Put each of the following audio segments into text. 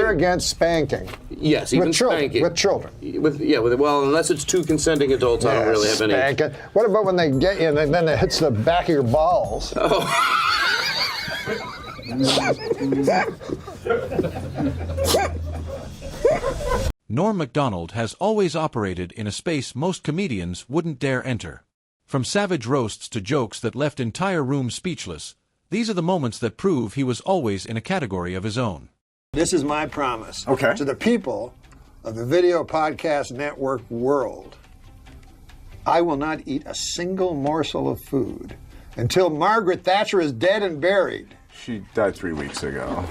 you're against spanking. Yes, even spanking. With children. Well, unless it's two consenting adults, I don't really have any. Spanking. What about when they get you and then it hits the back of your balls? Oh. Norm MacDonald has always operated in a space most comedians wouldn't dare enter. From savage roasts to jokes that left entire rooms speechless, these are the moments that prove he was always in a category of his own. This is my promise to the people of the video podcast network world. I will not eat a single morsel of food until Margaret Thatcher is dead and buried. She died 3 weeks ago.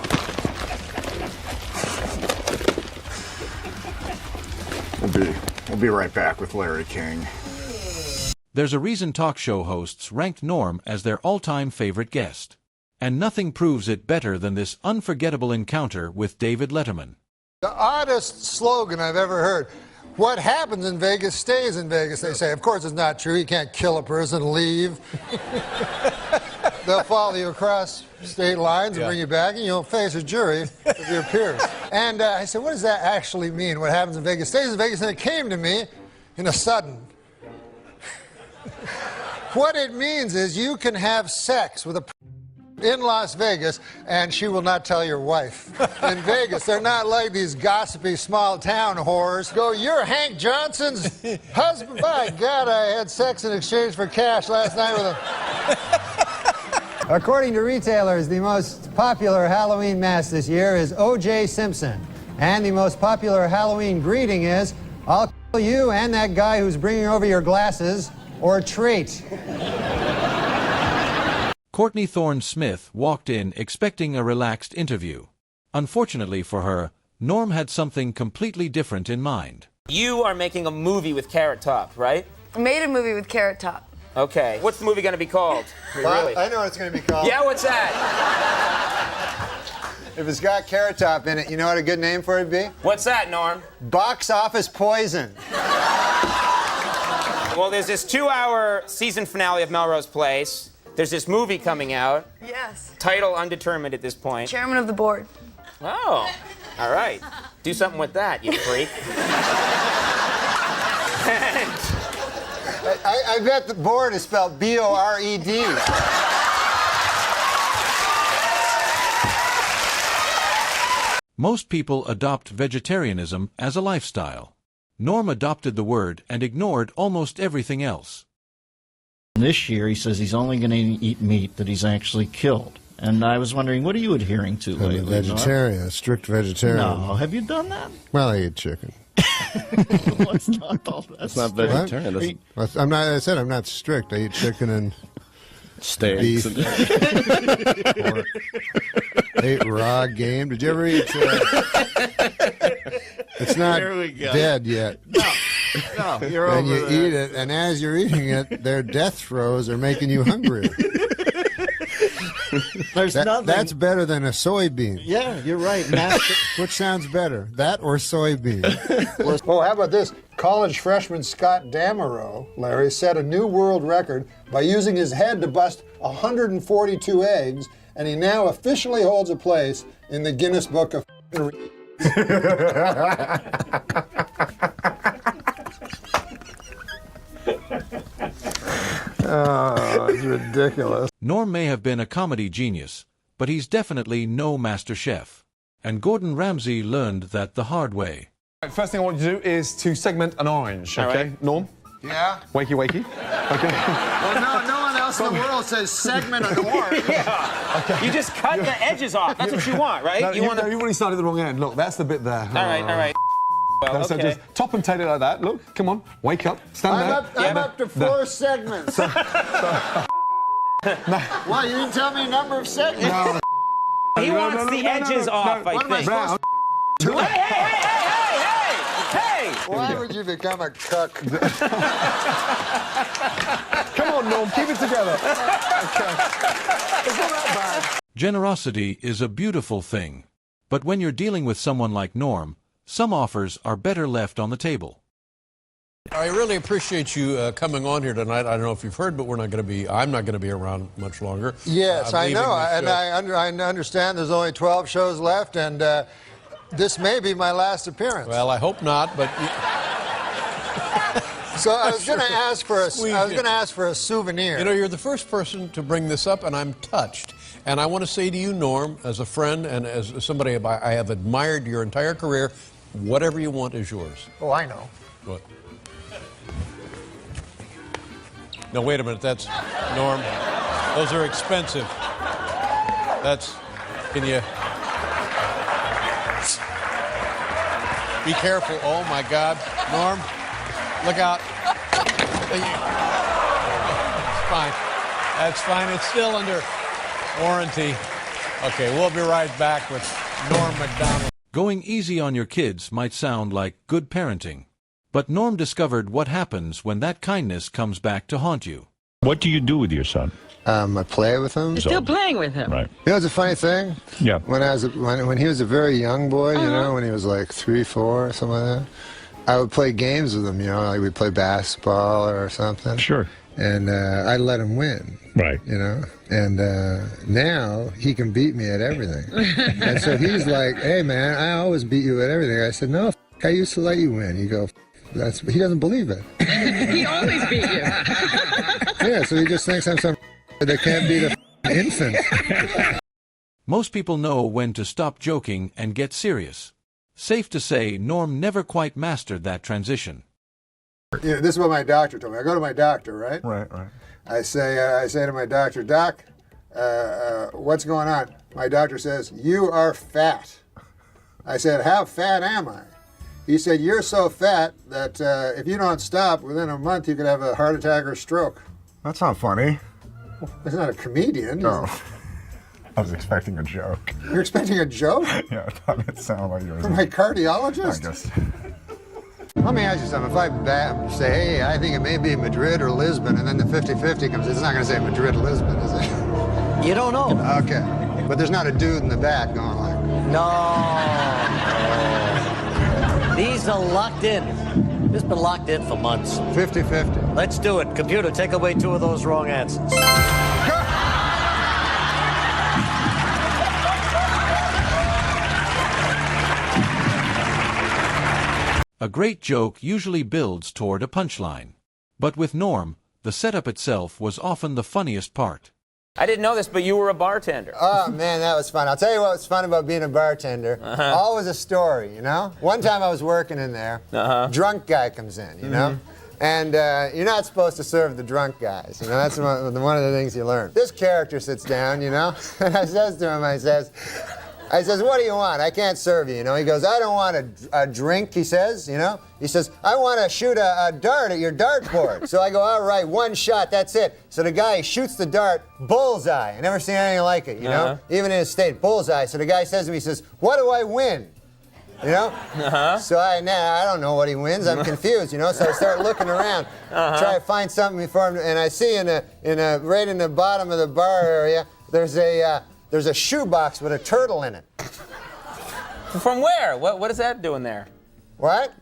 We'll be right back with Larry King. There's a reason talk show hosts ranked Norm as their all-time favorite guest. And nothing proves it better than this unforgettable encounter with David Letterman. The oddest slogan I've ever heard. What happens in Vegas stays in Vegas, they say. Of course it's not true. You can't kill a person and leave. They'll follow you across state lines and bring you back, and you'll face a jury of your peers. And I said, what does that actually mean? What happens in Vegas stays in Vegas? And it came to me in a sudden. What it means is you can have sex with a in Las Vegas, and she will not tell your wife. In Vegas, they're not like these gossipy small-town whores. Go, you're Hank Johnson's husband? By God, I had sex in exchange for cash last night with him. According to retailers, the most popular Halloween mask this year is O.J. Simpson. And the most popular Halloween greeting is, I'll kill you and that guy who's bringing over your glasses, or treat. Courtney Thorne-Smith walked in expecting a relaxed interview. Unfortunately for her, Norm had something completely different in mind. You are making a movie with Carrot Top, right? I made a movie with Carrot Top. Okay. What's the movie going to be called? Well, I know what it's going to be called. Yeah, what's that? If it's got Carrot Top in it, you know what a good name for it would be? What's that, Norm? Box Office Poison. Well, there's this 2-hour season finale of Melrose Place. There's this movie coming out. Yes. Title undetermined at this point. Chairman of the board. Oh, all right. Do something with that, you freak. I bet the board is spelled B-O-R-E-D. Most people adopt vegetarianism as a lifestyle. Norm adopted the word and ignored almost everything else. This year, he says he's only going to eat meat that he's actually killed. And I was wondering, what are you adhering to lately? I'm a vegetarian, a strict vegetarian. No, have you done that? Well, I eat chicken. That's not all that. That's not vegetarian. I'm not. I said I'm not strict. I eat chicken and steaks. Beef. Pork. I ate raw game. Did you ever eat? It's not dead yet. No, you're and over you there. eat it, and as you're eating it, their death throes are making you hungrier. There's nothing. That's better than a soybean. Yeah, you're right. Which sounds better, that or soybean? Oh, how about this? College freshman Scott Damerow, Larry, set a new world record by using his head to bust 142 eggs, and he now officially holds a place in the Guinness Book of Oh, it's ridiculous. Norm may have been a comedy genius, but he's definitely no master chef. And Gordon Ramsay learned that the hard way. First thing I want you to do is to segment an orange, okay? Right. Norm? Yeah? Wakey, wakey. Okay. Well, no one else in the world says segment an orange. Yeah. Okay. You just cut the edges off. That's what you want, right? No, you've already started at the wrong end. Look, that's the bit there. All right. Well, So okay. just top and tail it like that. Look, come on. Wake up. Stand there. I'm up to 4 segments. Why, you didn't tell me a number of segments? No. He wants the edges off, I think. Hey! Why would you become a cuck? Come on, Norm, keep it together. Okay. It's not that bad. Generosity is a beautiful thing. But when you're dealing with someone like Norm, some offers are better left on the table. I really appreciate you coming on here tonight. I don't know if you've heard, but I'm not going to be around much longer. Yes, I know, and I understand there's only 12 shows left, and this may be my last appearance. Well, I hope not, but... So I was going to ask for a souvenir. You know, you're the first person to bring this up, and I'm touched. And I want to say to you, Norm, as a friend and as somebody I have admired your entire career, whatever you want is yours. Oh, I know. What? No, wait a minute. That's Norm. Those are expensive. That's. Can you? Be careful. Oh my God, Norm. Look out. It's fine. That's fine. It's still under warranty. Okay, we'll be right back with Norm MacDonald. Going easy on your kids might sound like good parenting. But Norm discovered what happens when that kindness comes back to haunt you. What do you do with your son? I play with him. You're still playing with him? Right. You know, it's a funny thing. Yeah. When he was a very young boy, you know, when he was like 3, 4, something like that, I would play games with him, you know, like we'd play basketball or something. Sure. And I'd let him win. Right. You know, and now he can beat me at everything. And so he's like, hey, man, I always beat you at everything. I said, no, I used to let you win. You go, he doesn't believe it. He always beat you. Yeah, so he just thinks I'm some that can't beat a infant. Most people know when to stop joking and get serious. Safe to say, Norm never quite mastered that transition. Yeah, this is what my doctor told me. I go to my doctor, right? Right. I say to my doctor, Doc, what's going on? My doctor says, you are fat. I said, how fat am I? He said, you're so fat that if you don't stop, within a month you could have a heart attack or stroke. That's not funny. He's not a comedian. No. I was expecting a joke. You're expecting a joke? Yeah, I thought it sounded like yours. From my cardiologist? I guess. Let me ask you something. If I say, hey, I think it may be Madrid or Lisbon, and then the 50-50 comes, it's not going to say Madrid or Lisbon, is it? You don't know. Okay. But there's not a dude in the back going like... No. These are locked in. This has been locked in for months. 50-50. Let's do it. Computer, take away 2 of those wrong answers. A great joke usually builds toward a punchline. But with Norm, the setup itself was often the funniest part. I didn't know this, but you were a bartender. Oh, man, that was fun. I'll tell you what was fun about being a bartender. Always a story, you know? One time I was working in there. Drunk guy comes in, you know? And you're not supposed to serve the drunk guys. You know, that's one of the things you learn. This character sits down, you know? And I says to him, I says, what do you want? I can't serve you, you know? He goes, I don't want a drink, he says, you know? He says, I want to shoot a dart at your dartboard. So I go, all right, 1 shot, that's it. So the guy shoots the dart, bullseye. I never seen anything like it, you know? Even in his state, bullseye. So the guy says to me, he says, what do I win? You know? So I don't know what he wins. I'm confused, you know? So I start looking around, try to find something for him. And I see right in the bottom of the bar area, there's a shoebox with a turtle in it. From where? What is that doing there? What?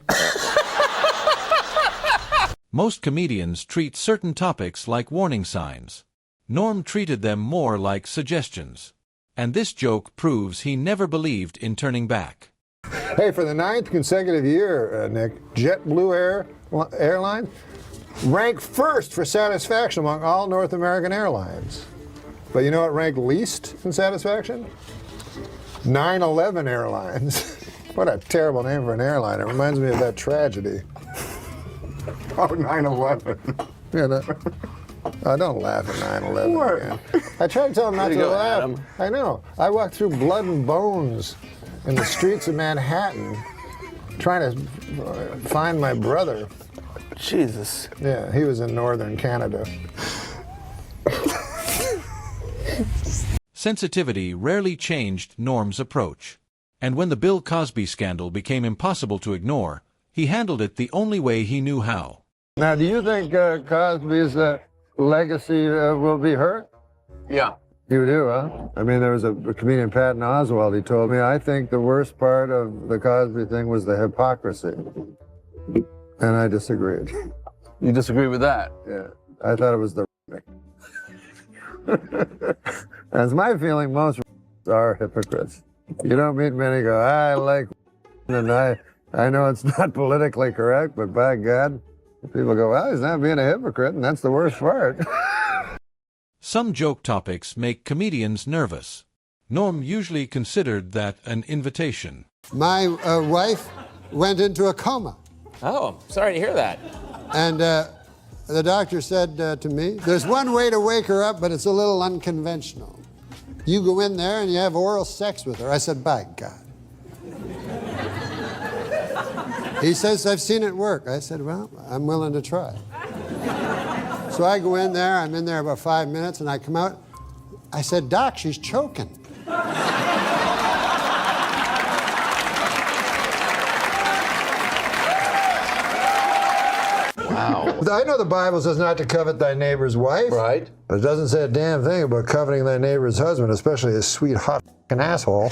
Most comedians treat certain topics like warning signs. Norm treated them more like suggestions. And this joke proves he never believed in turning back. Hey, for the 9th consecutive year, Nick, JetBlue Airlines ranked first for satisfaction among all North American airlines. But you know what ranked least in satisfaction? 9/11 Airlines. What a terrible name for an airline. It reminds me of that tragedy. Oh, 9/11. Yeah, don't laugh at 9/11 again. I tried to tell him not to laugh. Adam. I know. I walked through blood and bones in the streets of Manhattan trying to find my brother. Jesus. Yeah, he was in northern Canada. Sensitivity rarely changed Norm's approach. And when the Bill Cosby scandal became impossible to ignore, he handled it the only way he knew how. Now, do you think Cosby's legacy will be hurt? Yeah. You do, huh? I mean, there was a comedian, Patton Oswalt, he told me, I think the worst part of the Cosby thing was the hypocrisy. And I disagreed. You disagree with that? Yeah. I thought it was the That's my feeling, most are hypocrites. You don't meet many go, I like and I know it's not politically correct, but by God, people go, well, he's not being a hypocrite, and that's the worst part. Some joke topics make comedians nervous. Norm usually considered that an invitation. My wife went into a coma. Oh, sorry to hear that. And the doctor said to me, there's one way to wake her up, but it's a little unconventional. You go in there and you have oral sex with her. I said, by God. He says, I've seen it work. I said, well, I'm willing to try. So I go in there, I'm in there about 5 minutes, and I come out. I said, Doc, she's choking. Wow. I know the Bible says not to covet thy neighbor's wife. Right. But it doesn't say a damn thing about coveting thy neighbor's husband, especially a sweet, hot f***ing asshole.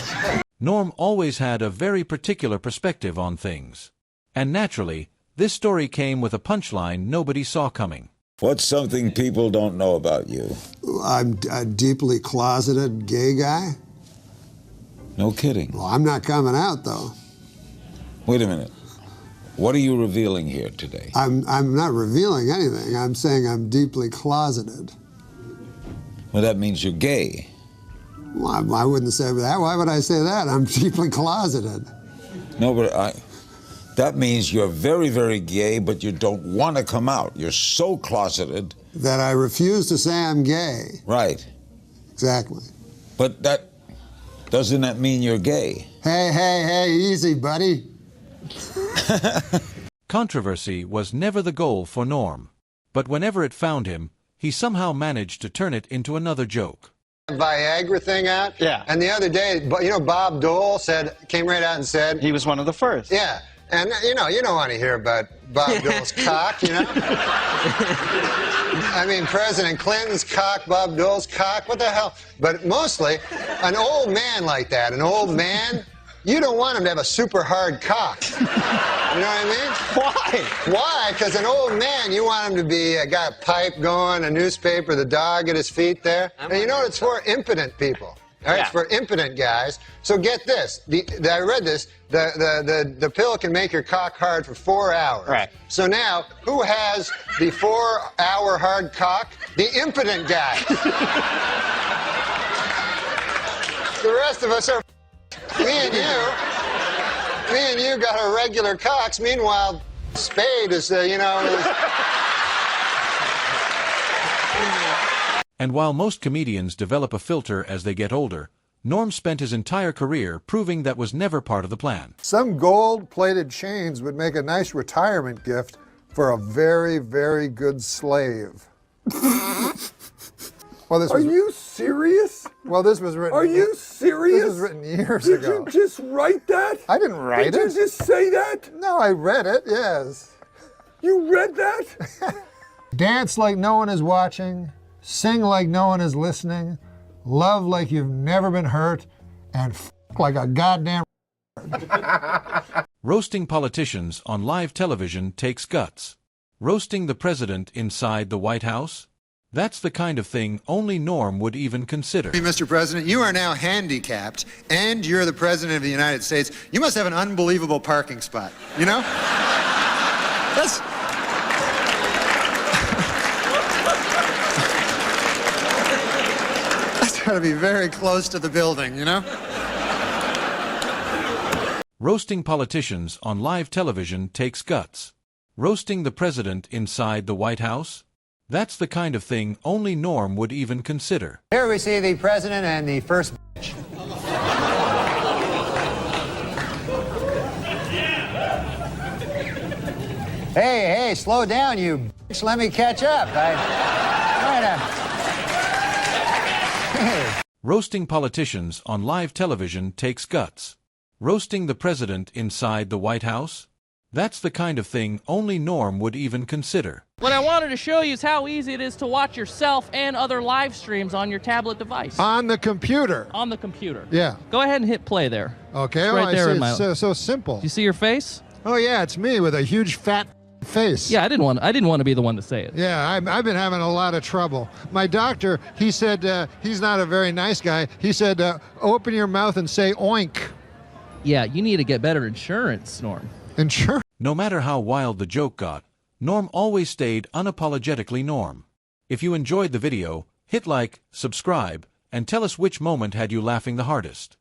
Norm always had a very particular perspective on things. And naturally, this story came with a punchline nobody saw coming. What's something people don't know about you? I'm a deeply closeted gay guy. No kidding. Well, I'm not coming out, though. Wait a minute. What are you revealing here today? I'm not revealing anything. I'm saying I'm deeply closeted. Well, that means you're gay. Well, I wouldn't say that. Why would I say that? I'm deeply closeted. No, but that means you're very, very gay, but you don't want to come out. You're so closeted. That I refuse to say I'm gay. Right. Exactly. But doesn't that mean you're gay? Hey, easy, buddy. Controversy was never the goal for Norm. But whenever it found him, he somehow managed to turn it into another joke. Viagra thing out? Yeah. And the other day, you know, Bob Dole came right out and said... He was one of the first. Yeah. And, you don't want to hear about Bob Dole's cock, you know? I mean, President Clinton's cock, Bob Dole's cock, what the hell? But mostly, an old man like that, an old man, you don't want him to have a super hard cock. You know what I mean? Why? Why? Because an old man, you want him to be, got a pipe going, a newspaper, the dog at his feet there. And you know what it's for? Impotent people. All right, yeah. It's for impotent guys. So get this. I read this. The pill can make your cock hard for 4 hours. Right. So now, who has the 4-hour hard cock? The impotent guy. The rest of us are me and you got our regular cocks. Meanwhile, Spade is, And while most comedians develop a filter as they get older, Norm spent his entire career proving that was never part of the plan. Some gold-plated chains would make a nice retirement gift for a very, very good slave. Are you serious? Well, this was written... Are you serious? This was written years ago. Did you just write that? I didn't write it. Did you just say that? No, I read it, yes. You read that? Dance like no one is watching, sing like no one is listening, love like you've never been hurt, and f*** like a goddamn... Roasting politicians on live television takes guts. Roasting the president inside the White House? That's the kind of thing only Norm would even consider. Mr. President, you are now handicapped, and you're the President of the United States. You must have an unbelievable parking spot, you know? That's got to be very close to the building, you know? Roasting politicians on live television takes guts. Roasting the president inside the White House? That's the kind of thing only Norm would even consider. Here we see the president and the first bitch. Hey, slow down, you bitch. Let me catch up. Roasting politicians on live television takes guts. Roasting the president inside the White House? That's the kind of thing only Norm would even consider. What I wanted to show you is how easy it is to watch yourself and other live streams on your tablet device. On the computer. On the computer. Yeah. Go ahead and hit play there. Okay, it's right there I see. It's so simple. Do you see your face? Oh, yeah, it's me with a huge fat face. Yeah, I didn't want to be the one to say it. Yeah, I've been having a lot of trouble. My doctor, he said he's not a very nice guy. He said, open your mouth and say oink. Yeah, you need to get better insurance, Norm. Insurance? No matter how wild the joke got, Norm always stayed unapologetically Norm. If you enjoyed the video, hit like, subscribe, and tell us which moment had you laughing the hardest.